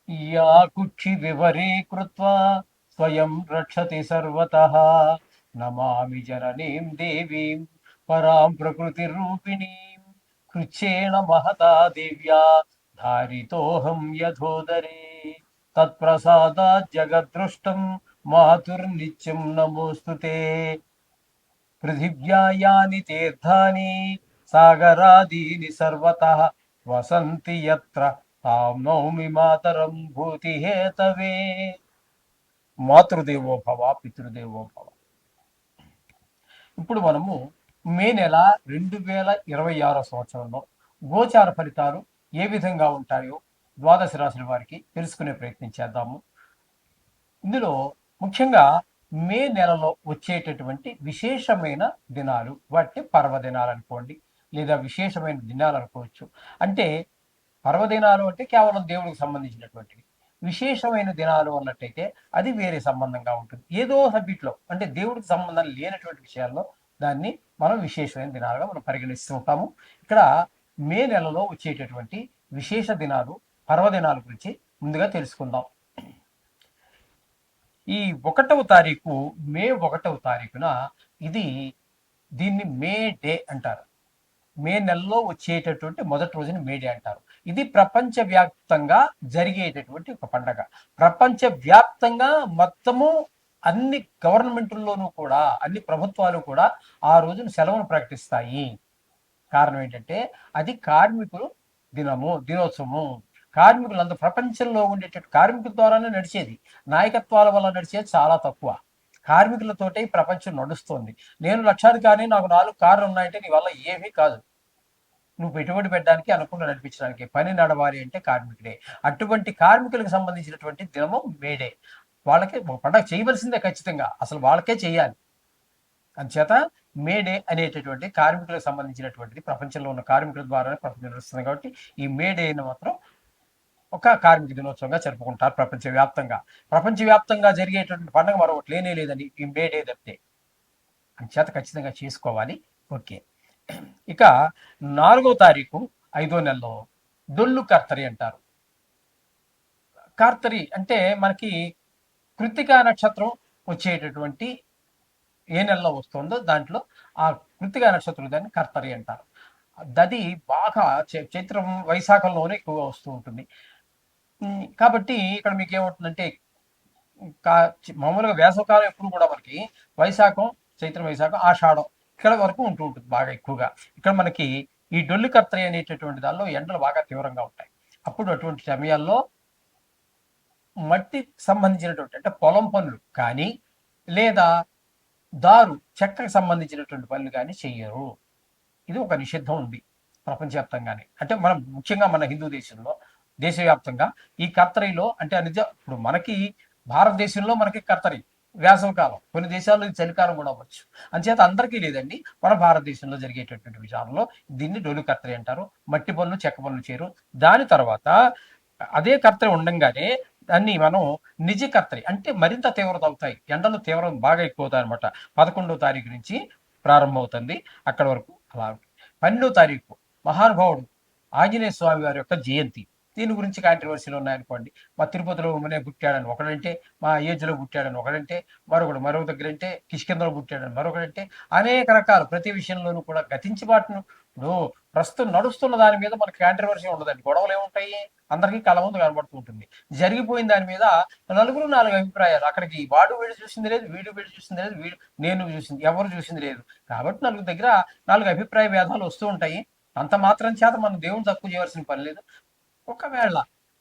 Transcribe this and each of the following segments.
या कुक्षि विवरे कृत्वा स्वयं रक्षति सर्वतः नमामि जननीं देवीं परां प्रकृतिरूपिणीं कृच्छेन महता दिव्या धारितोऽहं यथोदरे तत्प्रसादात् जगद्दृष्टं मातुर्नित्यं नमोऽस्तु ते पृथिव्या यानि तीर्थानि सागरादीनि सर्वतः वसन्ति यत्र तां नौमि मातरं भूतिहेतवे మాతృదేవో భవ పితృదేవో భవ. ఇప్పుడు మనము మే నెల 2026 సంవత్సరంలో గోచార ఫలితాలు ఏ విధంగా ఉంటాయో ద్వాదశ రాశుల వారికి తెలుసుకునే ప్రయత్నం చేద్దాము. ఇందులో ముఖ్యంగా మే నెలలో వచ్చేటటువంటి విశేషమైన దినాలు, వాటిని పర్వదినాలు అనుకోండి, లేదా విశేషమైన దినాలు అనుకోవచ్చు. అంటే పర్వదినాలు అంటే కేవలం దేవుడికి సంబంధించినటువంటివి. విశేషమైన దినాలు అన్నట్టయితే అది వేరే సంబంధంగా ఉంటుంది. ఏదో సబ్జెక్ట్లో అంటే దేవుడికి సంబంధం లేనటువంటి విషయాల్లో దాన్ని మనం విశేషమైన దినాలుగా మనం పరిగణిస్తూ ఉంటాము. ఇక్కడ మే నెలలో వచ్చేటటువంటి విశేష దినాలు, పర్వదినాల గురించి ముందుగా తెలుసుకుందాం. ఈ 1వ తారీఖు, మే 1వ తారీఖున ఇది దీన్ని మే డే అంటారు. మే నెలలో వచ్చేటటువంటి మొదటి రోజుని మే డే అంటారు. ఇది ప్రపంచవ్యాప్తంగా జరిగేటటువంటి ఒక పండగ. ప్రపంచవ్యాప్తంగా మొత్తము అన్ని గవర్నమెంట్ల్లోనూ కూడా, అన్ని ప్రభుత్వాలు కూడా ఆ రోజున సెలవును ప్రకటిస్తాయి. కారణం ఏంటంటే అది కార్మికులు దినోత్సవము. కార్మికులంతా ప్రపంచంలో ఉండేటట్టు కార్మికుల ద్వారానే నడిచేది. నాయకత్వాల వల్ల నడిచేది చాలా తక్కువ. కార్మికులతోటే ఈ ప్రపంచం నడుస్తుంది. నేను లక్షాధికారిని, నాకు 4 కార్లు ఉన్నాయంటే నీ వల్ల ఏమీ కాదు. నువ్వు పెట్టుబడి పెట్టడానికి, అనుకుండా నడిపించడానికి. పని నడవాలి అంటే కార్మికుడే. అటువంటి కార్మికులకు సంబంధించినటువంటి దినము మేడే. వాళ్ళకి పండగ చేయవలసిందే ఖచ్చితంగా, అసలు వాళ్ళకే చేయాలి. అందుచేత మేడే అనేటటువంటి కార్మికులకు సంబంధించినటువంటిది. ప్రపంచంలో ఉన్న కార్మికుల ద్వారానే ప్రపంచం నడుస్తుంది కాబట్టి ఈ మేడేని మాత్రం ఒక కార్మిక దినోత్సవంగా జరుపుకుంటారు ప్రపంచవ్యాప్తంగా. ప్రపంచవ్యాప్తంగా జరిగేటువంటి పండుగ మరొకటి లేనే లేదని ఈ మేడే తప్పితే. అందుచేత ఖచ్చితంగా చేసుకోవాలి. ఓకే. ఇక 4వ తారీఖు 5వ నెలలో డొల్లు కర్తరి అంటారు. కార్తరి అంటే మనకి కృత్తికా నక్షత్రం వచ్చేటటువంటి ఏ నెలలో వస్తుందో దాంట్లో ఆ కృత్తికా నక్షత్రం దాన్ని కర్తరి అంటారు. అది బాగా చైత్రం, వైశాఖంలోనే ఎక్కువగా వస్తూ ఉంటుంది. కాబట్టి ఇక్కడ మీకు ఏమవుతుందంటే మామూలుగా వేసవకాలం ఎప్పుడు కూడా మనకి వైశాఖం, చైత్రం, వైశాఖం, ఆషాఢం ఇక్కడ వరకు ఉంటూ ఉంటుంది బాగా ఎక్కువగా. ఇక్కడ మనకి ఈ డొల్లి కర్తరి అనేటటువంటి దానిలో ఎండలు బాగా తీవ్రంగా ఉంటాయి. అప్పుడు అటువంటి సమయాల్లో మట్టి సంబంధించినటువంటి అంటే పొలం పనులు కానీ, లేదా చెక్కకు సంబంధించినటువంటి పనులు కానీ చెయ్యరు. ఇది ఒక నిషిద్ధం ఉంది ప్రపంచవ్యాప్తంగానే. అంటే మనం ముఖ్యంగా మన హిందూ దేశంలో, దేశవ్యాప్తంగా ఈ కర్తరిలో అంటే ఇప్పుడు మనకి భారతదేశంలో మనకి కర్తరి వేసవకాలం, కొన్ని దేశాల్లో ఇది చలికాలం కూడా అవ్వచ్చు. అంచేత అందరికీ లేదండి. మన భారతదేశంలో జరిగేటటువంటి విషయాల్లో దీన్ని డొలు కర్తరి అంటారు. మట్టి పనులు, చెక్క పనులు చేయరు. దాని తర్వాత అదే కర్తరి ఉండంగానే దాన్ని మనం నిజ కర్తరి అంటే మరింత తీవ్రత అవుతాయి. ఎండలు తీవ్రం బాగా ఎక్కువ అవుతాయి అనమాట. 11వ తారీఖు నుంచి ప్రారంభమవుతుంది. అక్కడ వరకు అలా. 12వ తారీఖు మహానుభావుడు ఆంజనేయ స్వామి వారి యొక్క జయంతి. దీని గురించి కాంట్రవర్సీలు ఉన్నాయనుకోండి. మా తిరుపతిలో పుట్టాడని ఒకడంటే, మా ఏజ్లో పుట్టాడని ఒకడంటే, మరో దగ్గర అంటే కిష్కిందలో పుట్టాడని మరొకడంటే, అనేక రకాలు ప్రతి విషయంలోనూ కూడా గతించి బాటును. ఇప్పుడు ప్రస్తుతం నడుస్తున్న దాని మీద మనకి కాంట్రవర్సీ ఉండదండి. గొడవలు ఏముంటాయి? అందరికీ కళ్ళ ముందు కనబడుతూ ఉంటుంది. జరిగిపోయిన దాని మీద నలుగురు 4 అభిప్రాయాలు. అక్కడికి వీడు చూసింది లేదు, వీడు చూసింది లేదు, నేను చూసింది, ఎవరు చూసింది లేదు. కాబట్టి నలుగురు దగ్గర 4 అభిప్రాయ భేదాలు వస్తూ ఉంటాయి. అంత మాత్రం చేత మనం దేవుని తక్కువ చేయవలసిన పని లేదు. ఒకవేళ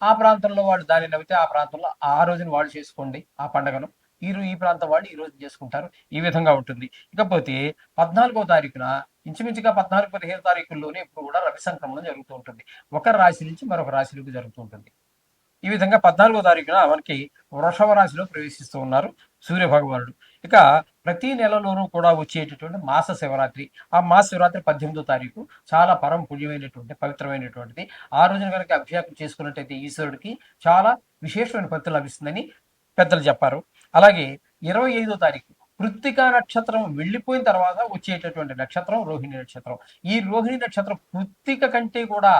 ఆ ప్రాంతంలో వాళ్ళు దాన్ని నవ్వితే ఆ ప్రాంతంలో ఆ రోజున వాళ్ళు చేసుకోండి ఆ పండుగను. ఈ ప్రాంతం వాళ్ళు ఈ రోజు చేసుకుంటారు. ఈ విధంగా ఉంటుంది. ఇకపోతే 14వ తారీఖున ఇంచుమించుగా 14-15 తారీఖుల్లోనే ఇప్పుడు కూడా రవి సంక్రమణం జరుగుతూ ఉంటుంది. ఒక రాశి నుంచి మరొక రాశిలోకి జరుగుతూ ఉంటుంది. ఈ విధంగా 14వ తారీఖున మనకి వృషభ రాశిలో ప్రవేశిస్తూ ఉన్నారు సూర్య భగవానుడు. ఇక ప్రతి నెలలోనూ కూడా వచ్చేటటువంటి మాస శివరాత్రి. ఆ మాస శివరాత్రి 18వ తారీఖు చాలా పరమ పుణ్యమైనటువంటి, పవిత్రమైనటువంటిది. ఆ రోజున కనుక అభిషేకం చేసుకున్నట్టయితే ఈశ్వరుడికి చాలా విశేషమైన ఫలితం లభిస్తుందని పెద్దలు చెప్పారు. అలాగే 25వ తారీఖు కృత్తికా నక్షత్రం వెళ్ళిపోయిన తర్వాత వచ్చేటటువంటి నక్షత్రం రోహిణి నక్షత్రం. ఈ రోహిణి నక్షత్రం కృత్తిక కంటే కూడా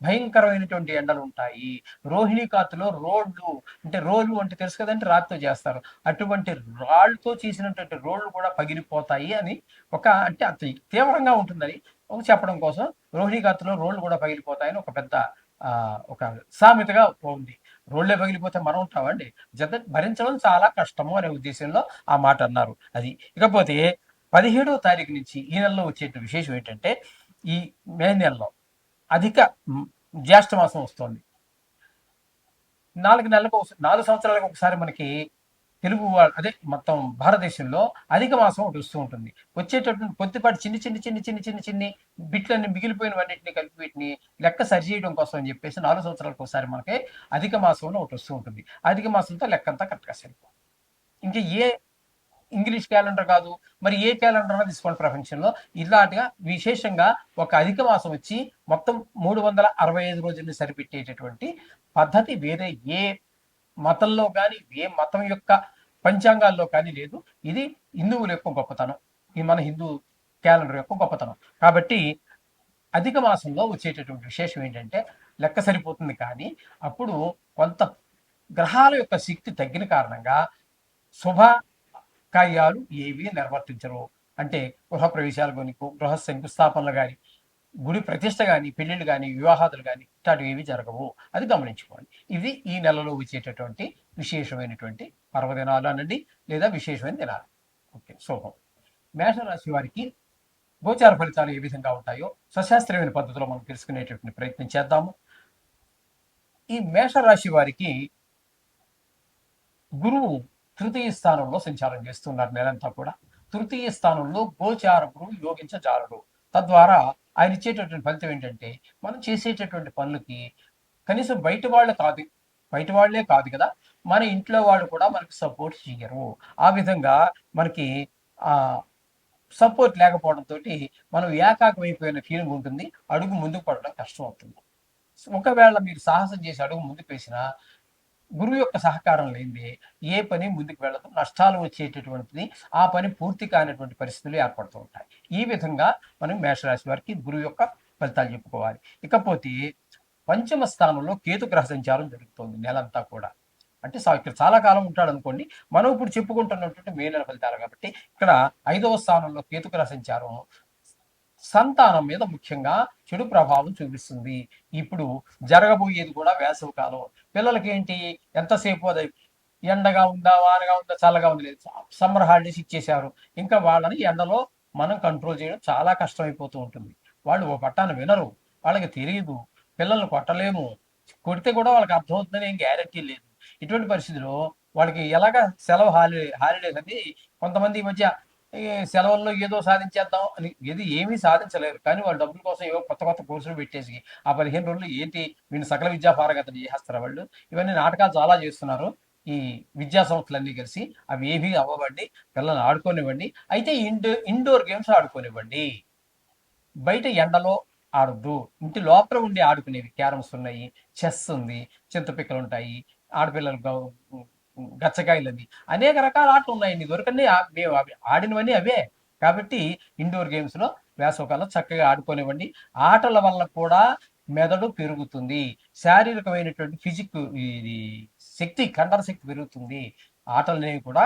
భయంకరమైనటువంటి ఎండలు ఉంటాయి. రోహిణీ కార్తులో రోడ్లు అంటే రోలు అంటే తెలుసు కదంటే రాతితో చేస్తారు. అటువంటి రాళ్ళతో చేసినటువంటి రోడ్లు కూడా పగిలిపోతాయి అని అంటే అంత తీవ్రంగా ఉంటుందని చెప్పడం కోసం రోహిణీ కార్తులో రోడ్లు కూడా పగిలిపోతాయని ఒక పెద్ద ఒక సామెతగా ఉంది. రోడ్లే పగిలిపోతే మనం ఉంటామండి. భరించడం చాలా కష్టము అనే ఉద్దేశంలో ఆ మాట అన్నారు. అది. ఇకపోతే 17వ తారీఖు నుంచి ఈ నెలలో వచ్చే విశేషం ఏంటంటే ఈ మే నెలలో అధిక జ్యేష్ఠ మాసం వస్తుంది. 4 సంవత్సరాలకు ఒకసారి మనకి తెలుగు అదే మొత్తం భారతదేశంలో అధిక మాసం ఒకటి వస్తూ ఉంటుంది. వచ్చేటటువంటి కొద్దిపాటి చిన్ని బిట్లన్నీ మిగిలిపోయినవన్నింటినీ కలిపి వీటిని లెక్క సరిచేయడం కోసం అని చెప్పేసి 4 సంవత్సరాలకు ఒకసారి మనకి అధిక మాసంలో ఒకటి వస్తూ ఉంటుంది. అధిక మాసంతో లెక్కంతా కరెక్ట్గా సరిపోతుంది. ఇంకా ఏ ఇంగ్లీష్ క్యాలెండర్ కాదు, మరి ఏ క్యాలెండర్ అన్నా తీసుకోండి ప్రపంచంలో, ఇలాంటిగా విశేషంగా ఒక అధిక మాసం వచ్చి మొత్తం 365 రోజుల్ని సరిపెట్టేటటువంటి పద్ధతి వేరే ఏ మతంలో కానీ ఏ మతం యొక్క పంచాంగాల్లో కానీ లేదు. ఇది హిందువుల యొక్క గొప్పతనం, ఇది మన హిందూ క్యాలెండర్ యొక్క గొప్పతనం. కాబట్టి అధిక మాసంలో వచ్చేటటువంటి విశేషం ఏంటంటే లెక్క సరిపోతుంది, కానీ అప్పుడు కొంత గ్రహాల యొక్క శక్తి తగ్గిన కారణంగా శుభ కార్యాలు ఏవి నిర్వర్తించరు. అంటే గృహప్రవేశాలు కానీ, గృహ శంకుస్థాపనలు కానీ, గుడి ప్రతిష్ట కానీ, పెళ్లిళ్ళు కానీ, వివాహాదులు కానీ ఇట్లాంటివి ఏవి జరగవు. అది గమనించుకోండి. ఇది ఈ నెలలో వచ్చేటటువంటి విశేషమైనటువంటి పర్వదినాలు అనండి, లేదా విశేషమైన దినాలు. ఓకే, శుభం. మేషరాశి వారికి గోచార ఫలితాలు ఏ విధంగా ఉంటాయో సశాస్త్రీయమైన పద్ధతిలో మనం తెలుసుకునేటటువంటి ప్రయత్నం చేద్దాము. ఈ మేషరాశి వారికి గురువు తృతీయ స్థానంలో సంచారం చేస్తున్నారు నెలంతా కూడా. తృతీయ స్థానంలో గోచార గురువు యోగించజాలడు. తద్వారా ఆయన ఇచ్చేటటువంటి ఫలితం ఏంటంటే మనం చేసేటటువంటి పనులకి కనీసం బయట వాళ్ళే కాదు కదా, మన ఇంట్లో వాళ్ళు కూడా మనకి సపోర్ట్ చేయరు. ఆ విధంగా మనకి సపోర్ట్ లేకపోవడంతో మనం ఏకాకమైపోయిన ఫీలింగ్ ఉంటుంది. అడుగు ముందుకు పడడం కష్టం అవుతుంది. ఒకవేళ మీరు సాహసం చేసి అడుగు ముందుకు వేసినా గురువు యొక్క సహకారం లేనిదే ఏ పని ముందుకు వెళ్ళదు, నష్టాలు వచ్చేటటువంటిది, ఆ పని పూర్తి కానిటువంటి పరిస్థితులు ఏర్పడుతూ ఉంటాయి. ఈ విధంగా మనం మేషరాశి వారికి గురువు యొక్క ఫలితాలు చెప్పుకోవాలి. ఇకపోతే పంచమ స్థానంలో కేతు గ్రహ సంచారం జరుగుతుంది నెలంతా కూడా. అంటే ఇక్కడ చాలా కాలం ఉంటాడు అనుకోండి. మనం ఇప్పుడు చెప్పుకుంటున్నటువంటి మే నెల ఫలితాలు కాబట్టి ఇక్కడ 5వ స్థానంలో కేతు గ్రహ సంచారం సంతానం మీద ముఖ్యంగా చెడు ప్రభావం చూపిస్తుంది. ఇప్పుడు జరగబోయేది కూడా వేసవి కాలం. పిల్లలకి ఏంటి, ఎంతసేపు అది ఎండగా ఉందా, వానగా ఉందా, చల్లగా ఉంది లేదు, సమ్మర్ హాలిడేస్ ఇచ్చేశారు. ఇంకా వాళ్ళని ఎండలో మనం కంట్రోల్ చేయడం చాలా కష్టమైపోతూ ఉంటుంది. వాళ్ళు ఓ పట్టాన వినరు, వాళ్ళకి తెలియదు, పిల్లల్ని కొట్టలేము, కొడితే కూడా వాళ్ళకి అర్థమవుతుందని ఏం గ్యారెంటీ లేదు. ఇటువంటి పరిస్థితిలో వాళ్ళకి ఎలాగ సెలవు హాలిడేస్ అని కొంతమంది ఈ మధ్య ఈ సెలవుల్లో ఏదో సాధించేద్దాం అని ఏమీ సాధించలేరు. కానీ వాళ్ళు డబ్బుల కోసం ఏవో కొత్త కోర్సులు పెట్టేసి ఆ 15 రోజులు ఏంటి వీళ్ళు సకల విద్యా పారగతం చేసేస్తారు వాళ్ళు. ఇవన్నీ నాటకాలు చాలా చేస్తున్నారు ఈ విద్యా సంస్థలన్నీ కలిసి. అవి ఏమీ అవ్వబండి, పిల్లల్ని ఆడుకోనివ్వండి. అయితే ఇండోర్ గేమ్స్ ఆడుకోనివ్వండి. బయట ఎండలో ఆడొద్దు. ఇంటి లోపల ఉండి ఆడుకునేవి క్యారమ్స్ ఉన్నాయి, చెస్ ఉంది, చింతపిక్కలు ఉంటాయి, ఆడపిల్లలు గచ్చకాయలని అనేక రకాల ఆటలు ఉన్నాయండి. దొరకని మేము ఆడినవన్నీ అవే. కాబట్టి ఇండోర్ గేమ్స్లో వేసవకాలం చక్కగా ఆడుకోనివ్వండి. ఆటల వల్ల కూడా మెదడు పెరుగుతుంది, శారీరకమైనటువంటి ఇది శక్తి, కండర శక్తి పెరుగుతుంది. ఆటలు అనేవి కూడా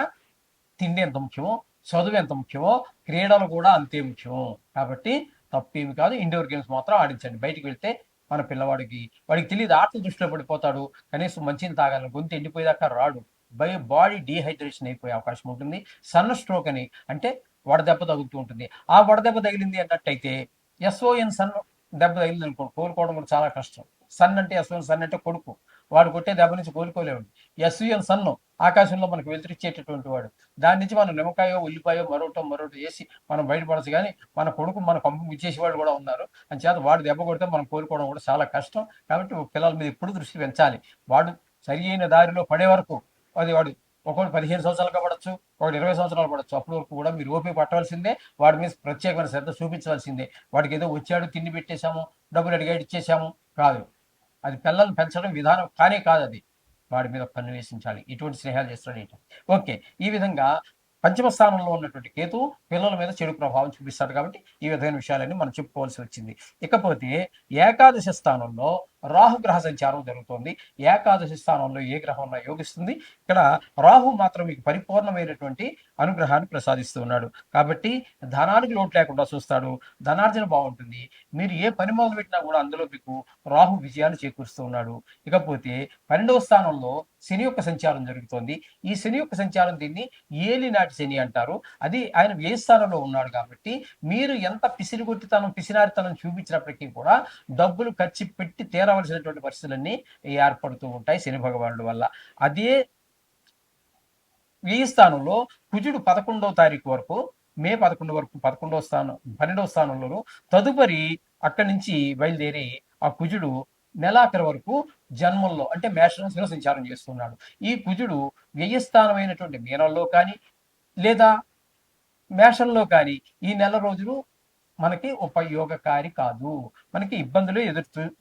తిండి ఎంత ముఖ్యమో, చదువు ఎంత ముఖ్యమో, క్రీడలు కూడా అంతే ముఖ్యమో. కాబట్టి తప్పేమి కాదు, ఇండోర్ గేమ్స్ మాత్రం ఆడించండి. బయటికి వెళ్తే మన పిల్లవాడికి తెలియదు, ఆటలు దృష్టిలో పడిపోతాడు. కనీసం మంచిని తాగాలని గొంతు ఎండిపోయేదాకా రాడు. బాడీ డీహైడ్రేషన్ అయిపోయే అవకాశం ఉంటుంది. సన్ స్ట్రోక్ అని అంటే వడదెబ్బ తగులుతూ ఉంటుంది. ఆ వడదెబ్బ తగిలింది అన్నట్టయితే ఎస్ఓఎన్ సన్ దెబ్బ తగిలింది అనుకో, కోలుకోవడం కూడా చాలా కష్టం. సన్ అంటే ఎస్ఓఎన్ సన్ అంటే కొడుకు, వాడు కొట్టే దెబ్బ నుంచి కోలుకోలేవు. ఎస్యుఎన్ సన్ను ఆకాశంలో మనకు వెలుతురిచ్చేటటువంటి వాడు. దాని నుంచి మనం నిమ్మకాయో, ఉల్లిపాయో, మరోటో చేసి మనం బయటపడచ్చు. కానీ మన కొడుకు మన కంపు ఇచ్చేసి వాళ్ళు కూడా ఉన్నారు. అని చేత వాడు దెబ్బ కొడితే మనం కోలుకోవడం కూడా చాలా కష్టం. కాబట్టి పిల్లల మీద ఎప్పుడు దృష్టి పెంచాలి. వాడు సరి అయిన దారిలో పడే వరకు వాడు ఒకటి 15 సంవత్సరాలుగా పడవచ్చు, ఒకటి 20 సంవత్సరాలు పడవచ్చు. అప్పటి వరకు కూడా మీరు ఓపిక పట్టవలసిందే, వాడి మీద ప్రత్యేకమైన శ్రద్ధ చూపించవలసిందే. వాడికి ఏదో వచ్చాడు, తిండి పెట్టేశాము, డబ్బులు అడిగాడు ఇచ్చేసాము కాదు. అది పిల్లల్ని పెంచడం విధానం కానే కాదు. అది వాడి మీద పన్ను వేసించాలి. ఇటువంటి స్నేహాలు చేస్తాడు ఏంటి. ఓకే, ఈ విధంగా పంచమ స్థానంలో ఉన్నటువంటి కేతువు పిల్లల మీద చెడు ప్రభావం చూపిస్తాడు. కాబట్టి ఈ విధమైన విషయాలన్నీ మనం చెప్పుకోవాల్సి వచ్చింది. ఇకపోతే ఏకాదశి స్థానంలో రాహుగ్రహ సంచారం జరుగుతోంది. ఏకాదశి స్థానంలో ఏ గ్రహం యోగిస్తుంది. ఇక్కడ రాహు మాత్రం మీకు పరిపూర్ణమైనటువంటి అనుగ్రహాన్ని ప్రసాదిస్తూ ఉన్నాడు. కాబట్టి ధనానికి లోటు లేకుండా చూస్తాడు. ధనార్జన బాగుంటుంది. మీరు ఏ పని మొదలు పెట్టినా కూడా అందులో మీకు రాహు విజయాన్ని చేకూరుస్తూ ఉన్నాడు. ఇకపోతే 12వ స్థానంలో శని యొక్క సంచారం జరుగుతోంది. ఈ శని యొక్క సంచారం దీన్ని ఏలినాటి శని అంటారు. అది ఆయన వ్యయ స్థానంలో ఉన్నాడు కాబట్టి మీరు ఎంత పిసిరిగొట్టితనం పిసినారితనం చూపించినప్పటికీ కూడా డబ్బులు ఖర్చు పెట్టి తీరవలసినటువంటి పరిస్థితులన్నీ ఏర్పడుతూ ఉంటాయి శని భగవానుడి వల్ల. అదే వ్యయ స్థానంలో కుజుడు 11వ తారీఖు వరకు మే 11 వరకు 11వ స్థానం 12వ స్థానంలోను తదుపరి అక్కడి నుంచి బయలుదేరి ఆ కుజుడు నెలాఖరు వరకు జన్మంలో అంటే మేషరాశిలో సంచారం చేస్తున్నాడు. ఈ కుజుడు వ్యయస్థానమైనటువంటి మీనంలో కానీ లేదా మేషంలో కానీ ఈ నెల రోజులు మనకి ఉపయోగకారి కాదు. మనకి ఇబ్బందులు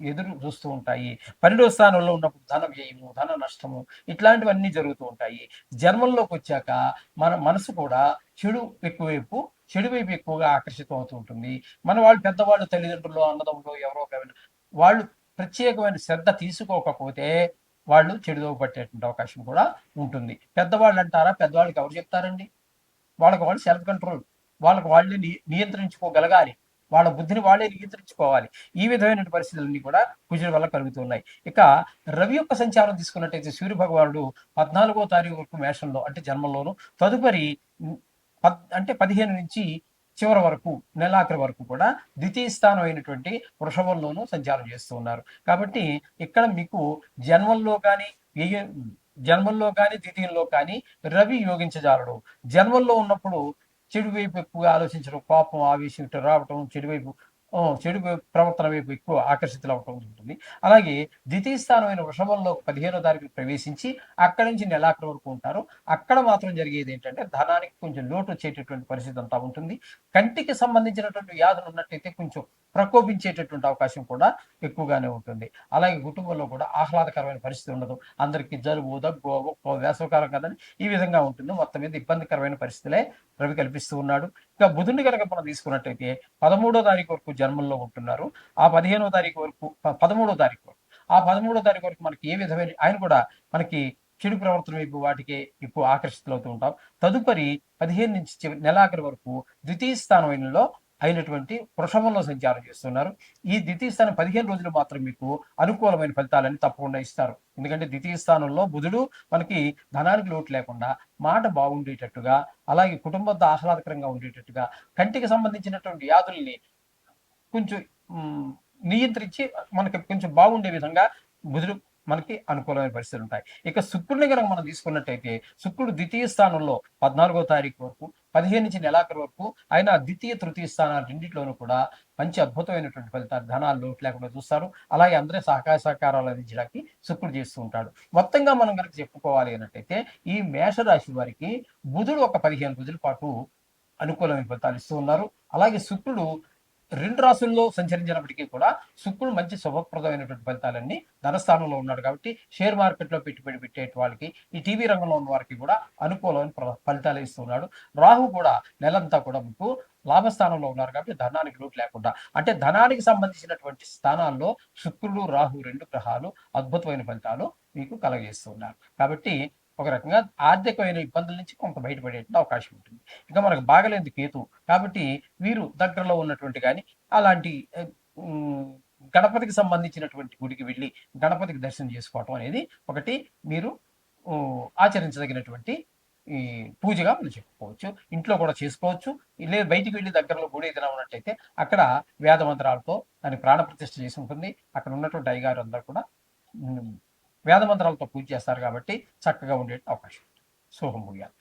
ఎదురు చూస్తూ ఉంటాయి. 12వ స్థానంలో ఉన్నప్పుడు ధన వ్యయము, ధన నష్టము ఇట్లాంటివన్నీ జరుగుతూ ఉంటాయి. జన్మంలోకి వచ్చాక మన మనసు కూడా చెడు వైపు ఎక్కువగా ఆకర్షితం అవుతూ ఉంటుంది. మన వాళ్ళు పెద్దవాళ్ళు తల్లిదండ్రులు అన్నదమ్ములు ఎవరో వాళ్ళు ప్రత్యేకమైన శ్రద్ధ తీసుకోకపోతే వాళ్ళు చెడుదో పట్టేటువంటి అవకాశం కూడా ఉంటుంది. పెద్దవాళ్ళు అంటారా, పెద్దవాళ్ళకి ఎవరు చెప్తారండి? వాళ్ళకి వాళ్ళు సెల్ఫ్ కంట్రోల్, వాళ్ళకి వాళ్ళే నియంత్రించుకోగలగాలి. వాళ్ళ బుద్ధిని వాళ్ళే నియంత్రించుకోవాలి. ఈ విధమైన పరిస్థితులన్నీ కూడా కుజుడి వల్ల కలుగుతున్నాయి. ఇక రవి యొక్క సంచారం తీసుకున్నట్టయితే సూర్య భగవానుడు 14వ తారీఖు వరకు మేషంలో అంటే జన్మంలోను, తదుపరి అంటే 15 నుంచి చివరి వరకు నెలాఖరి వరకు కూడా ద్వితీయ స్థానం అయినటువంటి వృషభంలోనూ సంచారం చేస్తూ ఉన్నారు. కాబట్టి ఇక్కడ మీకు జన్మంలో కానీ జన్మంలో కానీ ద్వితీయంలో కానీ రవి యోగించజాలడు. జన్మంలో ఉన్నప్పుడు చెడు వైపు ఎక్కువగా ఆలోచించడం, కోపం ఆవేశం ఇటు రావటం, చెడు ప్రవర్తన వైపు ఎక్కువ ఆకర్షితులు అవటం ఉంటుంది. అలాగే ద్వితీయ స్థానమైన వృషభంలో 15వ తారీఖు ప్రవేశించి అక్కడి నుంచి నెలాఖరు వరకు ఉంటారు. అక్కడ మాత్రం జరిగేది ఏంటంటే ధనానికి కొంచెం లోటు వచ్చేటటువంటి పరిస్థితి అంతా ఉంటుంది. కంటికి సంబంధించినటువంటి వ్యాధులు ఉన్నట్టయితే కొంచెం ప్రకోపించేటటువంటి అవకాశం కూడా ఎక్కువగానే ఉంటుంది. అలాగే కుటుంబంలో కూడా ఆహ్లాదకరమైన పరిస్థితి ఉండదు. అందరికీ జలుబు, దగ్గు, వేసవకాలం కదని ఈ విధంగా ఉంటుంది. మొత్తం మీద ఇబ్బందికరమైన పరిస్థితులే రవి కల్పిస్తూ ఉన్నాడు. ఇక బుధుని కనుక మనం తీసుకున్నట్టయితే 13వ తారీఖు వరకు జన్మంలో ఉంటున్నారు. ఆ 15వ తారీఖు వరకు 13వ తారీఖు వరకు ఆ 13వ తారీఖు వరకు మనకి ఏ విధమైన ఆయన కూడా మనకి చెడు ప్రవర్తన వైపు వాటికి ఎక్కువ ఆకర్షితులవుతూ ఉంటాం. తదుపరి 15 నుంచి నెలాఖరి వరకు ద్వితీయ స్థానంలో అయినటువంటి వృషభంలో సంచారం చేస్తున్నారు. ఈ ద్వితీయ స్థానం 15 రోజులు మాత్రం మీకు అనుకూలమైన ఫలితాలని తప్పకుండా ఇస్తారు. ఎందుకంటే ద్వితీయ స్థానంలో బుధుడు మనకి ధనానికి లోటు లేకుండా మాట బాగుండేటట్టుగా, అలాగే కుటుంబంతో ఆహ్లాదకరంగా ఉండేటట్టుగా, కంటికి సంబంధించినటువంటి వ్యాధుల్ని కొంచెం నియంత్రించి మనకి కొంచెం బాగుండే విధంగా బుధుడు మనకి అనుకూలమైన పరిస్థితులు ఉంటాయి. ఇక శుక్రుడిని కనుక మనం తీసుకున్నట్టయితే శుక్రుడు ద్వితీయ స్థానంలో 14వ తారీఖు వరకు 15 నుంచి నెలాఖరు వరకు ఆయన ద్వితీయ తృతీయ స్థానాలు రెండింటిలోనూ కూడా మంచి అద్భుతమైనటువంటి ఫలితాలు, ధనాలు లోటు లేకుండా చూస్తారు. అలాగే అందరూ సహకారాలు అందించడానికి శుక్రుడు చేస్తూ ఉంటాడు. మొత్తంగా మనం కనుక చెప్పుకోవాలి అన్నట్టయితే ఈ మేషరాశి వారికి బుధుడు ఒక 15 రోజుల పాటు అనుకూలమైన ఫలితాలు ఇస్తూ ఉన్నారు. అలాగే శుక్రుడు 2 రాసుల్లో సంచరించినప్పటికీ కూడా శుక్రుడు మంచి శుభప్రదమైనటువంటి ఫలితాలన్నీ ధనస్థానంలో ఉన్నాడు. కాబట్టి షేర్ మార్కెట్లో పెట్టుబడి పెట్టే వాళ్ళకి, ఈ టీవీ రంగంలో ఉన్న వారికి కూడా అనుకూలమైన ఫలితాలు ఇస్తున్నాడు. రాహు కూడా నెలంతా కూడా మీకు లాభస్థానంలో ఉన్నారు కాబట్టి ధనానికి లోటు లేకుండా, అంటే ధనానికి సంబంధించినటువంటి స్థానాల్లో శుక్రుడు, రాహు 2 గ్రహాలు అద్భుతమైన ఫలితాలు మీకు కలగజేస్తున్నారు. కాబట్టి ఒక రకంగా ఆర్థికమైన ఇబ్బందుల నుంచి కొంత బయటపడే అవకాశం ఉంటుంది. ఇక మనకు బాగలేదు కేతు కాబట్టి వీరు దగ్గరలో ఉన్నటువంటి కానీ అలాంటి గణపతికి సంబంధించినటువంటి గుడికి వెళ్ళి గణపతికి దర్శనం చేసుకోవటం అనేది ఒకటి మీరు ఆచరించదగినటువంటి ఈ పూజగా మనం చెప్పుకోవచ్చు. ఇంట్లో కూడా చేసుకోవచ్చు. లేదు బయటికి వెళ్ళి దగ్గరలో గుడి ఏదైనా ఉన్నట్టయితే అక్కడ వేద మంత్రాలతో దాని ప్రాణప్రతిష్ఠ చేసి ఉంటుంది. అక్కడ ఉన్నటువంటి అయ్యగారు అందరూ కూడా వేద మంత్రాలతో పూజ చేస్తారు కాబట్టి చక్కగా ఉండే అవకాశం. శుభం ముగియాలి.